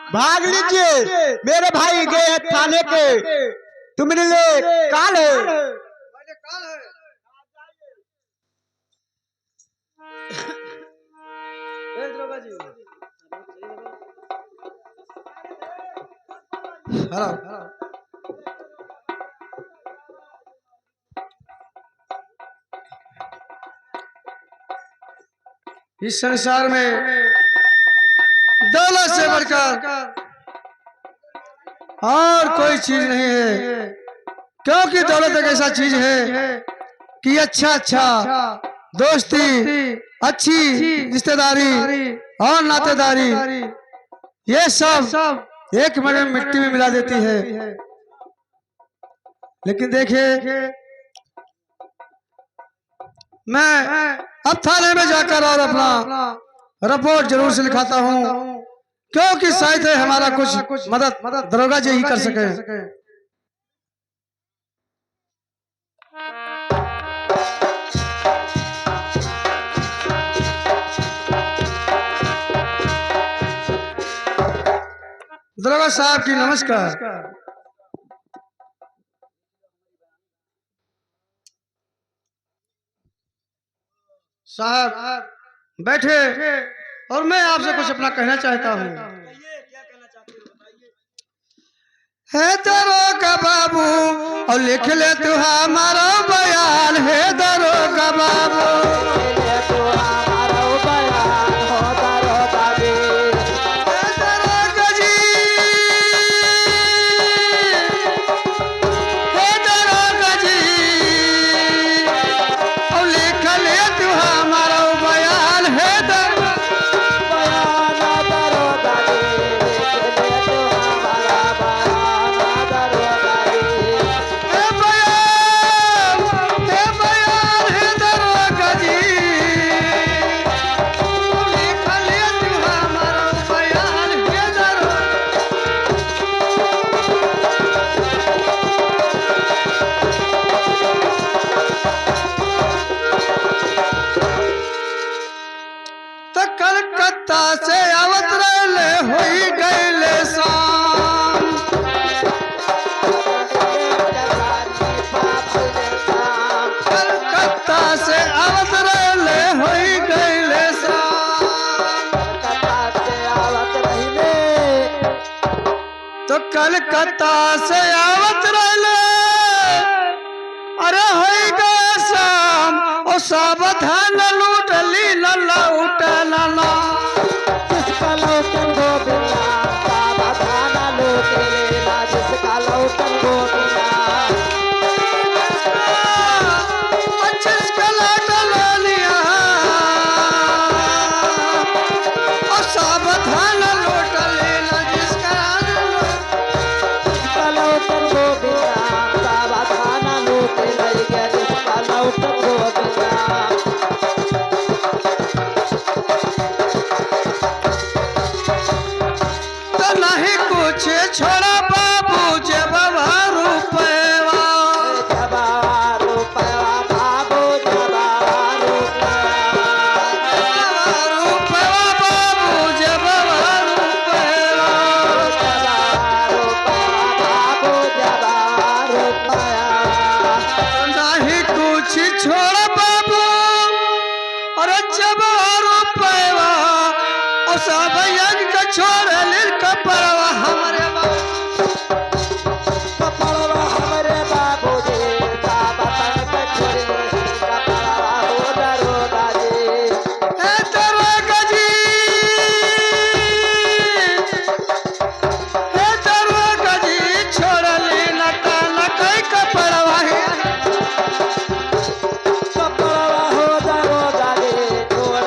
भाग लीजिए, मेरे भाई गए हैं थाने के, तुमने ले काल है। इस संसार में दौलत से बढ़कर और कोई चीज नहीं है, क्योंकि दौलत एक ऐसा चीज है कि अच्छा दोस्ती, अच्छी रिश्तेदारी और नातेदारी, ये सब एक मिट्टी में मिला देती है। लेकिन देखिए, मैं अब थाने में जाकर और अपना रिपोर्ट जरूर से लिखाता हूँ, क्योंकि शायद हमारा कुछ मदद दरोगा जी ही कर सके। दरोगा साहब की नमस्कार। साहब बैठे, और मैं आपसे कुछ अपना कहना चाहता हूँ। है दरोगा बाबू और लिख ले तू हमारा बयान, है दरोगा बाबू। कलकत्ता से आवत रहले होई गईले शाम, कलकत्ता से आवत रहले होई गईले शाम, तो कलकत्ता से आवत रहले अरे होई गए शाम, और सावधान लूट ली लल्ला उठला ना, जिसका लौटन गोबिंदा सावधान लूट लेना, जिसका लौटन गोबिंदा जिसका लौटन लिया, और सावधान लूट लेना, जिसका लौटन गोबिंदा सावधान लूट लेगा, जिसका लौटन गोबिंदा। नहीं कुछ छोड़ा बाबू जब रुपया, बाबू जब नहीं कुछ छोड़ा बाबू, अरे जब रुपया, और सब यज्ञ का छोड़ लिल कपड़वा हमारे कपड़वा हमारे बाबू जी, बाबा तन छोड़ी कपड़वा हो दरोगा जी, दरोगा जी, दरोगा जी छोड़ ली नका नकई कपड़वा कपड़वा हो दरोगा जी, छोड़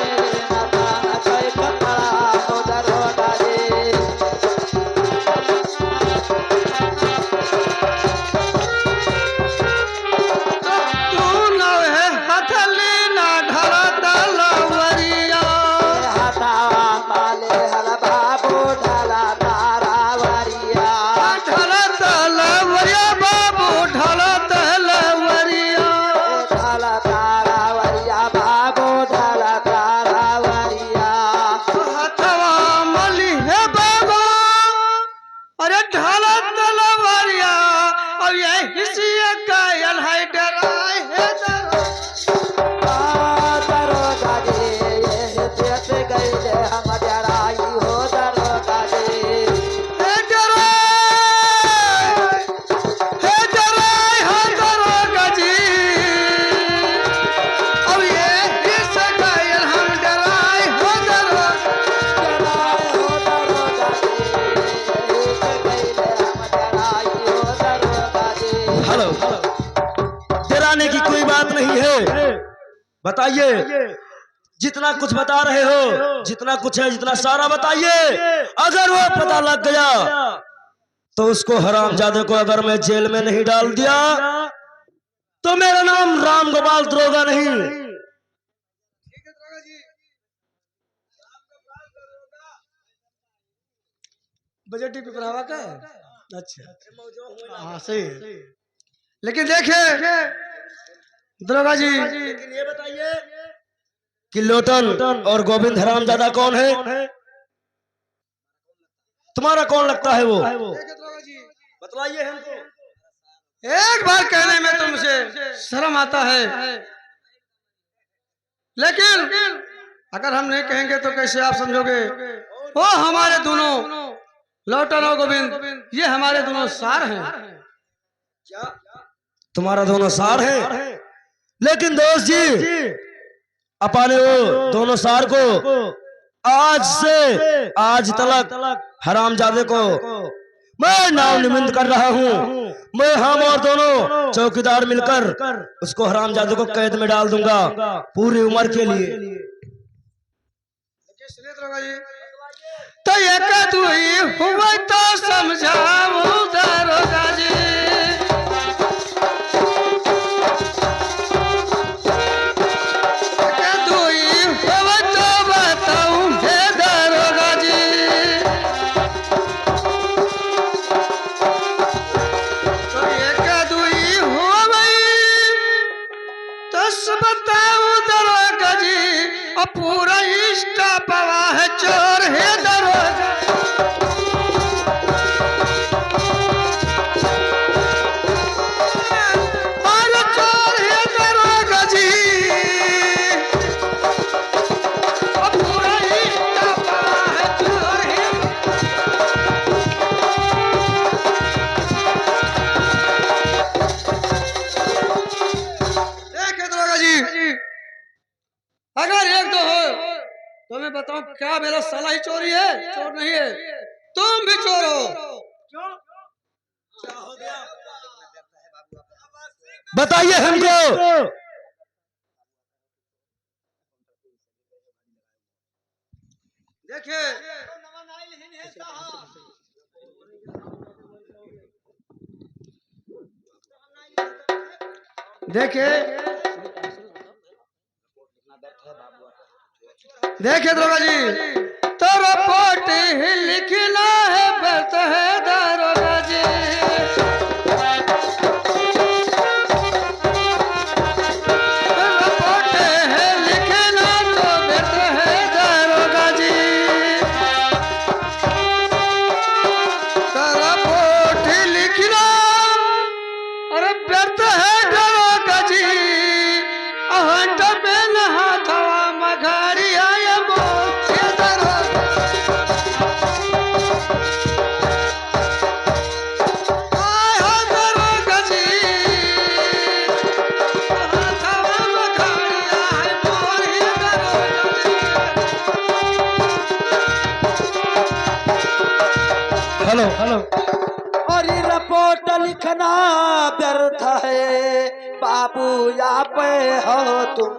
बताइए, जितना कुछ बता रहे हो, जितना कुछ है, जितना सारा बताइए। अगर वो पता लग गया तो उसको हरामजादे को अगर मैं जेल में नहीं डाल दिया तो मेरा नाम राम गोपाल दरोगा नहीं। बजट पेपर हवा का है? अच्छा, हाँ सही है। लेकिन देखिए दरोगा जी, लेकिन ये बताइए कि लोटन और गोविंद हरामजादा कौन है? तुम्हारा कौन लगता है वो? बतलाइए हमको। एक बार कहने में तुमसे शर्म आता है, लेकिन अगर हम नहीं कहेंगे तो कैसे आप समझोगे? वो हमारे दोनों लोटन और गोविंद, ये हमारे दोनों सार हैं। तुम्हारा दोनों सार है, लेकिन दोस्त जी अपने वो दोनों सार को आज से आज तक हरामजादे को मैं नाम निमिंद कर रहा हूँ। मैं हम और दोनों चौकीदार मिलकर उसको हरामजादे को कैद में डाल दूंगा पूरी उम्र के लिए। तो ये तू ही हुआ तो समझाओ दरोगा जी, पूरा इष्टा पवा है चोर है दरोगा। अरे चोर है दरोगा जी, पूरा इष्टा पवा है चोर है। देखिए दरोगा जी, अगर एक दो हो तो मैं बताऊं क्या मेरा साला ही चोरी है? चोर नहीं है, तुम भी चोर हो। बताइए हमको। देखिए देखिए दरोगा जी, तो रिपोर्ट ही लिखना है बस है दरोगा जी। रिपोर्ट है लिखना तो बस है दरोगा जी। तो रिपोर्ट ही लिखना अरे व्यर्थ है दरोगा जी। अहंट में नहा थवा मघारी आया मोचे दरोगा। आया दरोगा जी, थवा मघारी आया मोरे दरोगा जी। हेलो और ये रिपोर्ट लिखना व्यर्थ है बाबू, यहाँ पे हो तुम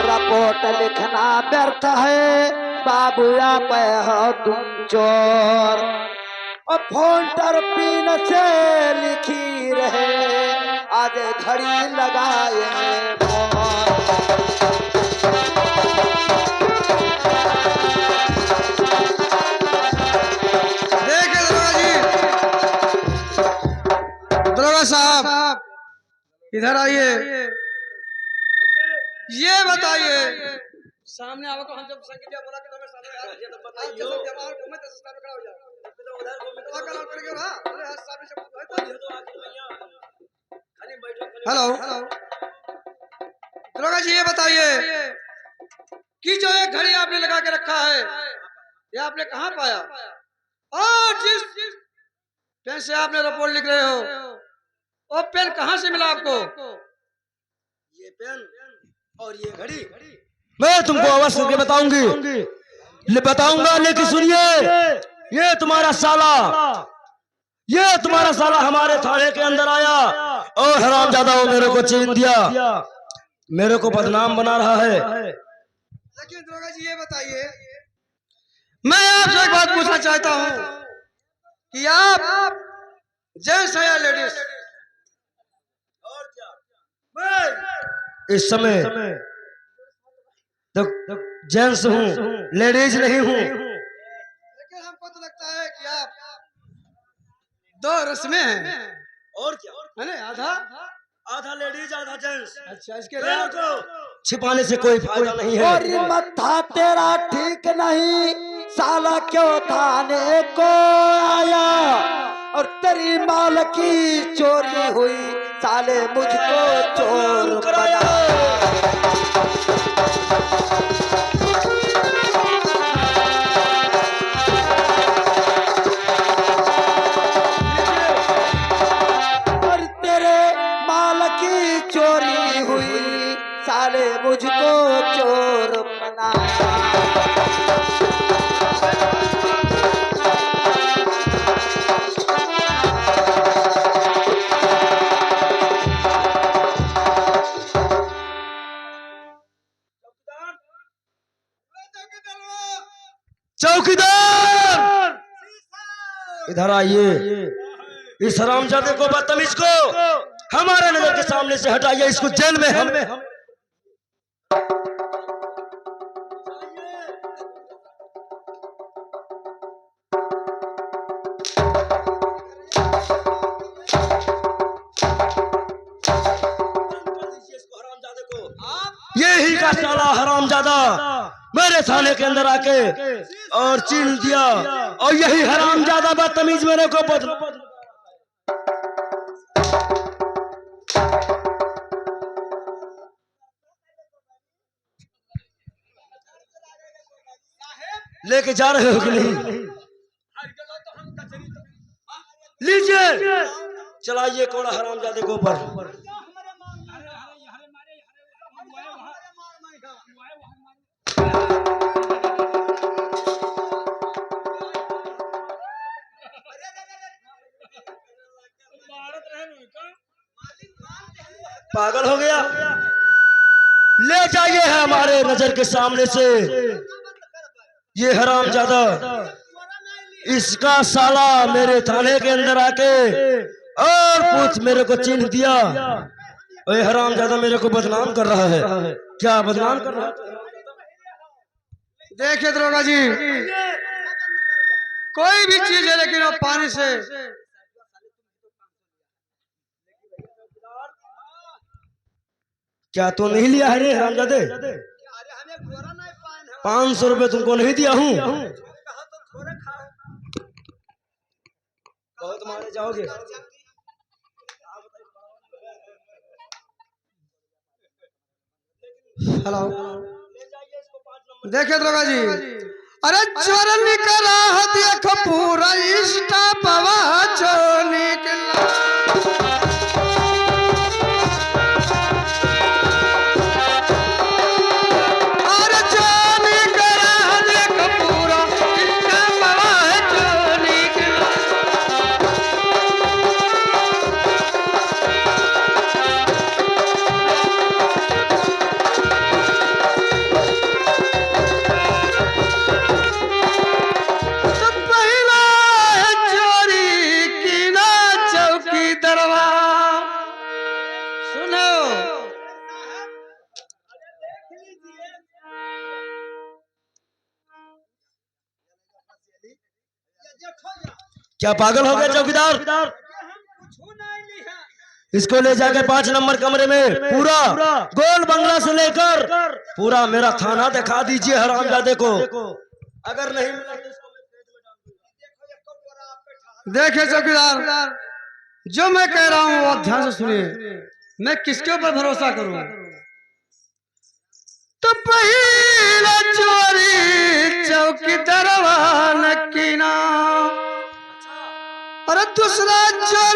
रिपोर्ट लिखना व्यर्थ है बाबू, यहाँ पे हो तुम चोर। और फोन पर पिन से लिखी रहे आज घड़ी लगाए फोन। दरोगा साहब इधर आइए, ये बताइए सामने आओ तो हम जब संगीत बोला कि तुम्हें सामने आ ये तो बताइए सब जमा और घूमे तो सामने खड़ा हो जाओ। तो उधर घूमे तो कल करेंगे हां, अरे हाथ सामने से बोल तो आखिर भैया खाली बैठो। हेलो दरोगा जी, ये बताइए कि जो एक घड़ी आपने लगा के रखा है ये आपने कहां पाया? और जिस पेन से आपने रिपोर्ट लिख रहे हो वो पेन कहां से मिला आपको? ये पेन और ये घड़ी मैं तुमको आवाज करके बताऊंगा, लेकिन सुनिए, ये तुम्हारा साला ये तुम्हारा साला हमारे थाने के अंदर आया और हरामजादा वो मेरे को छीन दिया, मेरे को बदनाम बना रहा है। लेकिन दरोगा जी ये बताइए, मैं आपसे एक बात पूछना चाहता हूँ कि आप जेंट्स हैं या लेडीज? इस समय तो जेंट्स हूँ, लेडीज नहीं हूँ। लेकिन हमको तो लगता है कि आप दो रस्में हैं। और क्या है ना? आधा आधा लेडीज आधा जेंट्स। अच्छा, इसके लिए छिपाने से कोई फायदा नहीं है। और मत्था तेरा ठीक नहीं, साला क्यों थाने को आया? और तेरी माल की चोरी हुई, साले मुझको चोर बनाया। और तेरे माल की चोरी हुई, साले मुझको चोर बनाया। चौकीदार इधर आइए, इस हरामजादे को, बदतमीज को हमारे नजर के सामने से हटाइए, इसको जेल में हम यही का साला हरामजादा मेरे थाने के अंदर आके और छीन दिया, और यही हरामजादा बदतमीज मेरे को लेके जा रहे हो कि नहीं? लीजिए, चलाइए कोड़ा हरामजादे को ऊपर। पागल हो गया? ले जाइए हमारे नजर के सामने से ये हरामजादा, इसका साला मेरे थाने के अंदर आके और पूछ मेरे को छीन दिया। और ये हरामजादा मेरे को बदनाम कर रहा है। क्या बदनाम कर रहा है? देखिए दरोगा जी, कोई भी चीज है लेकिन वो पानी से क्या तो नहीं लिया है रे हरामजादे? 500 रुपए तुमको नहीं दिया हूँ? बहुत मारे जाओगे। हेलो, देखिए दरोगा जी, अरे चोर निकला देख पूरा इष्टा पवा चो निकला। क्या पागल हो गया चौकीदार? इसको ले जाके 5 नंबर कमरे में पूरा गोल बंगला से लेकर पूरा मेरा थाना दिखा दीजिए हरामजादे को। अगर नहीं मिला तो इसको देखिए चौकीदार, जो मैं कह रहा हूँ आप ध्यान से सुनिए। मैं किसके ऊपर भरोसा करूं? तो पहला चोरी चौकीदार की ना, और दूसरा चोरी